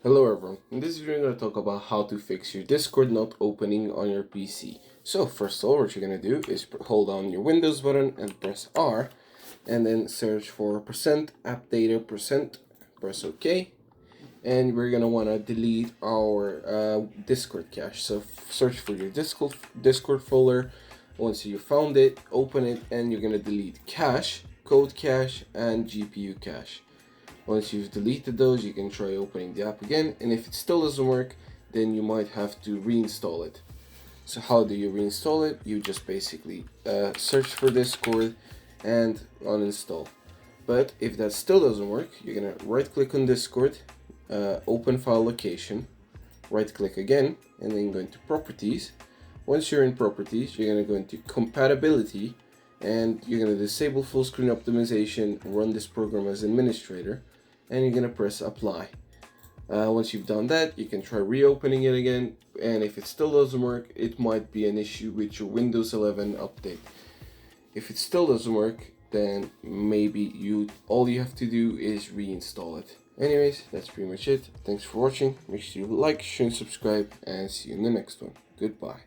Hello everyone, in this video I'm going to talk about how to fix your Discord not opening on your PC. So first of all, what you're going to do is hold down your Windows button and press R, and then search for %app data %, press OK, and we're going to want to delete our Discord cache. So search for your Discord folder. Once you found it, open it, and you're going to delete cache, code cache, and GPU cache. Once you've deleted those, you can try opening the app again, and if it still doesn't work, then you might have to reinstall it. So how do you reinstall it? You just basically search for Discord and uninstall. But if that still doesn't work, you're gonna right click on Discord, open file location, right click again, and then go into properties. Once you're in properties, you're gonna go into compatibility, and you're gonna disable full screen optimization, run this program as administrator, and you're gonna press apply. Once you've done that, you can try reopening it again, and if it still doesn't work, it might be an issue with your Windows 11 update. If it still doesn't work, then maybe all you have to do is reinstall it. Anyways, that's pretty much it. Thanks for watching. Make sure you like, share, and subscribe, and see you in the next one. Goodbye.